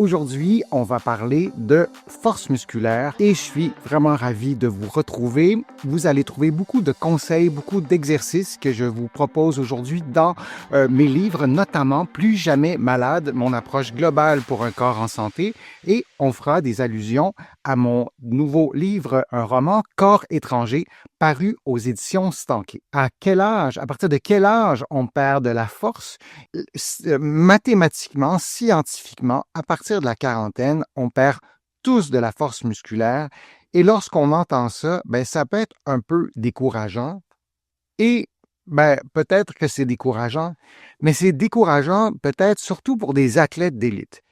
Aujourd'hui, on va parler de force musculaire et je suis vraiment ravi de vous retrouver. Vous allez trouver beaucoup de conseils, beaucoup d'exercices que je vous propose aujourd'hui dans mes livres, notamment Plus jamais malade, mon approche globale pour un corps en santé, et on fera des allusions à mon nouveau livre, un roman, Corps étranger, paru aux éditions Stanké. À partir de quel âge on perd de la force? Mathématiquement, scientifiquement, à partir de la quarantaine, on perd tous de la force musculaire. Et lorsqu'on entend ça, ça peut être un peu décourageant. Et peut-être que c'est décourageant, mais c'est décourageant peut-être surtout pour des athlètes d'élite.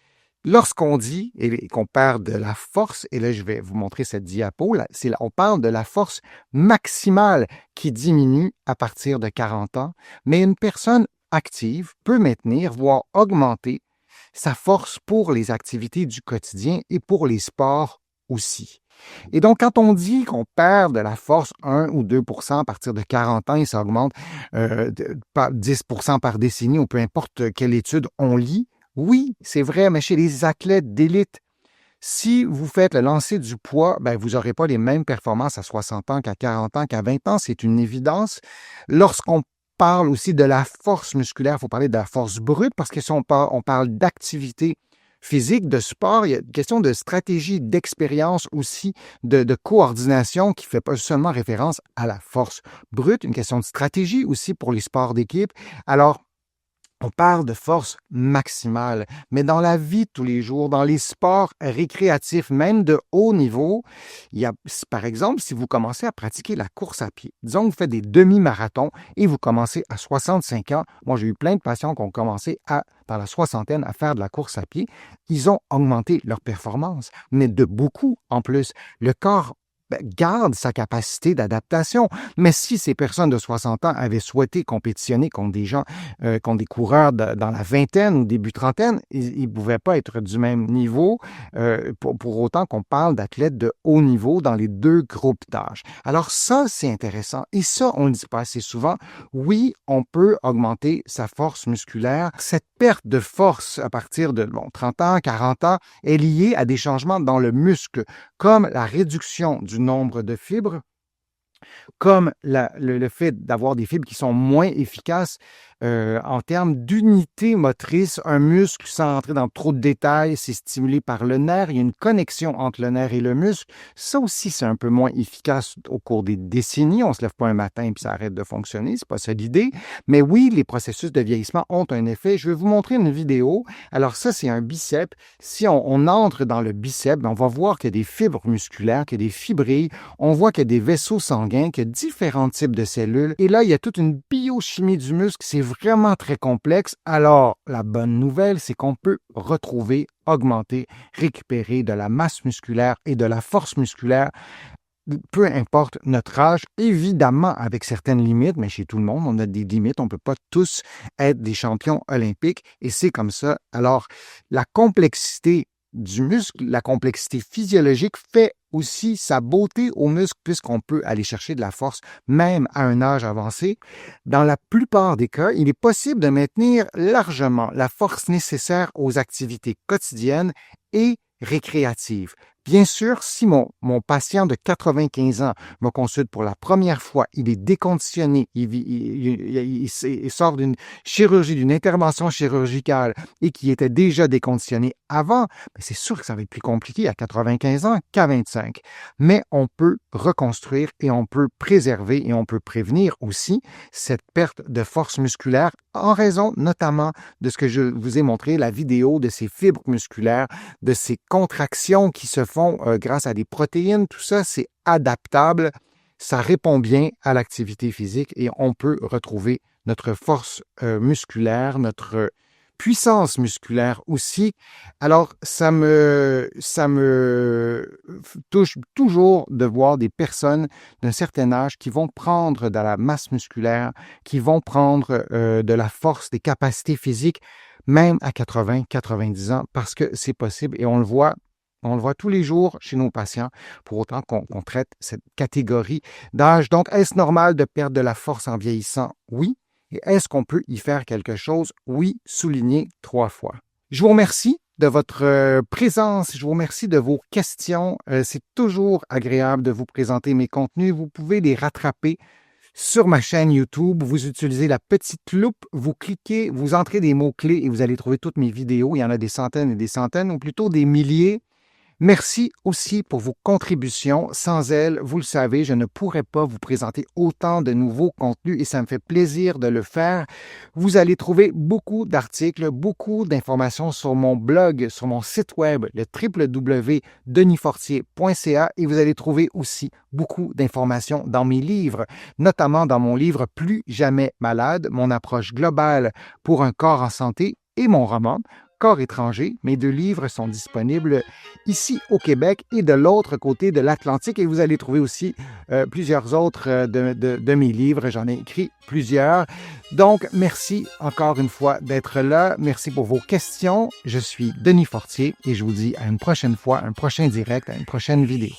Lorsqu'on dit et qu'on perd de la force, et là je vais vous montrer cette diapo, on parle de la force maximale qui diminue à partir de 40 ans, mais une personne active peut maintenir, voire augmenter sa force pour les activités du quotidien et pour les sports aussi. Et donc, quand on dit qu'on perd de la force 1 ou 2 à partir de 40 ans et ça augmente 10 par décennie ou peu importe quelle étude on lit, oui, c'est vrai, mais chez les athlètes d'élite, si vous faites le lancer du poids, vous n'aurez pas les mêmes performances à 60 ans qu'à 40 ans, qu'à 20 ans, c'est une évidence. Lorsqu'on parle aussi de la force musculaire, il faut parler de la force brute parce que si on parle d'activité physique, de sport, il y a une question de stratégie, d'expérience aussi, de coordination qui ne fait pas seulement référence à la force brute, une question de stratégie aussi pour les sports d'équipe. Alors, on parle de force maximale, mais dans la vie de tous les jours, dans les sports récréatifs, même de haut niveau, par exemple, si vous commencez à pratiquer la course à pied, disons que vous faites des demi-marathons et vous commencez à 65 ans. Moi, j'ai eu plein de patients qui ont commencé dans la soixantaine à faire de la course à pied. Ils ont augmenté leur performance, mais de beaucoup en plus. Le corps garde sa capacité d'adaptation. Mais si ces personnes de 60 ans avaient souhaité compétitionner contre des gens, contre des coureurs dans la vingtaine ou début trentaine, ils ne pouvaient pas être du même niveau pour autant qu'on parle d'athlètes de haut niveau dans les deux groupes d'âge. Alors ça, c'est intéressant. Et ça, on ne le dit pas assez souvent. Oui, on peut augmenter sa force musculaire. Cette perte de force à partir de 30 ans, 40 ans est liée à des changements dans le muscle, comme la réduction du nombre de fibres, comme le fait d'avoir des fibres qui sont moins efficaces en termes d'unité motrice. Un muscle, sans entrer dans trop de détails, c'est stimulé par le nerf. Il y a une connexion entre le nerf et le muscle. Ça aussi, c'est un peu moins efficace au cours des décennies. On ne se lève pas un matin et puis ça arrête de fonctionner. C'est pas ça l'idée. Mais oui, les processus de vieillissement ont un effet. Je vais vous montrer une vidéo. Alors ça, c'est un biceps. Si on entre dans le biceps, on va voir qu'il y a des fibres musculaires, qu'il y a des fibrilles. On voit qu'il y a des vaisseaux sanguins, qu'il y a différents types de cellules. Et là, il y a toute une biochimie du muscle. C'est vraiment très complexe. Alors, la bonne nouvelle, c'est qu'on peut retrouver, augmenter, récupérer de la masse musculaire et de la force musculaire, peu importe notre âge, évidemment avec certaines limites, mais chez tout le monde, on a des limites. On ne peut pas tous être des champions olympiques et c'est comme ça. Alors, la complexité du muscle, la complexité physiologique fait aussi sa beauté au muscle puisqu'on peut aller chercher de la force même à un âge avancé. Dans la plupart des cas, il est possible de maintenir largement la force nécessaire aux activités quotidiennes et récréatives. Bien sûr, si mon patient de 95 ans me consulte pour la première fois, il est déconditionné, il sort d'une chirurgie, d'une intervention chirurgicale et qui était déjà déconditionné avant, c'est sûr que ça va être plus compliqué à 95 ans qu'à 25. Mais on peut reconstruire et on peut préserver et on peut prévenir aussi cette perte de force musculaire en raison notamment de ce que je vous ai montré, la vidéo de ces fibres musculaires, de ces contractions qui se font grâce à des protéines. Tout ça, c'est adaptable. Ça répond bien à l'activité physique et on peut retrouver notre force musculaire, notre puissance musculaire aussi. Alors, ça me touche toujours de voir des personnes d'un certain âge qui vont prendre de la masse musculaire, qui vont prendre de la force, des capacités physiques, même à 80, 90 ans, parce que c'est possible et on le voit tous les jours chez nos patients, pour autant qu'on traite cette catégorie d'âge. Donc, est-ce normal de perdre de la force en vieillissant? Oui. Et est-ce qu'on peut y faire quelque chose? Oui, souligné 3 fois. Je vous remercie de votre présence. Je vous remercie de vos questions. C'est toujours agréable de vous présenter mes contenus. Vous pouvez les rattraper sur ma chaîne YouTube. Vous utilisez la petite loupe, vous cliquez, vous entrez des mots-clés et vous allez trouver toutes mes vidéos. Il y en a des centaines et des centaines, ou plutôt des milliers. Merci aussi pour vos contributions. Sans elles, vous le savez, je ne pourrais pas vous présenter autant de nouveaux contenus et ça me fait plaisir de le faire. Vous allez trouver beaucoup d'articles, beaucoup d'informations sur mon blog, sur mon site web, le www.denisfortier.ca, et vous allez trouver aussi beaucoup d'informations dans mes livres, notamment dans mon livre Plus jamais malade, mon approche globale pour un corps en santé, et mon roman Corps étranger. Mes 2 livres sont disponibles ici au Québec et de l'autre côté de l'Atlantique. Et vous allez trouver aussi plusieurs autres de mes livres. J'en ai écrit plusieurs. Donc, merci encore une fois d'être là. Merci pour vos questions. Je suis Denis Fortier et je vous dis à une prochaine fois, un prochain direct, à une prochaine vidéo.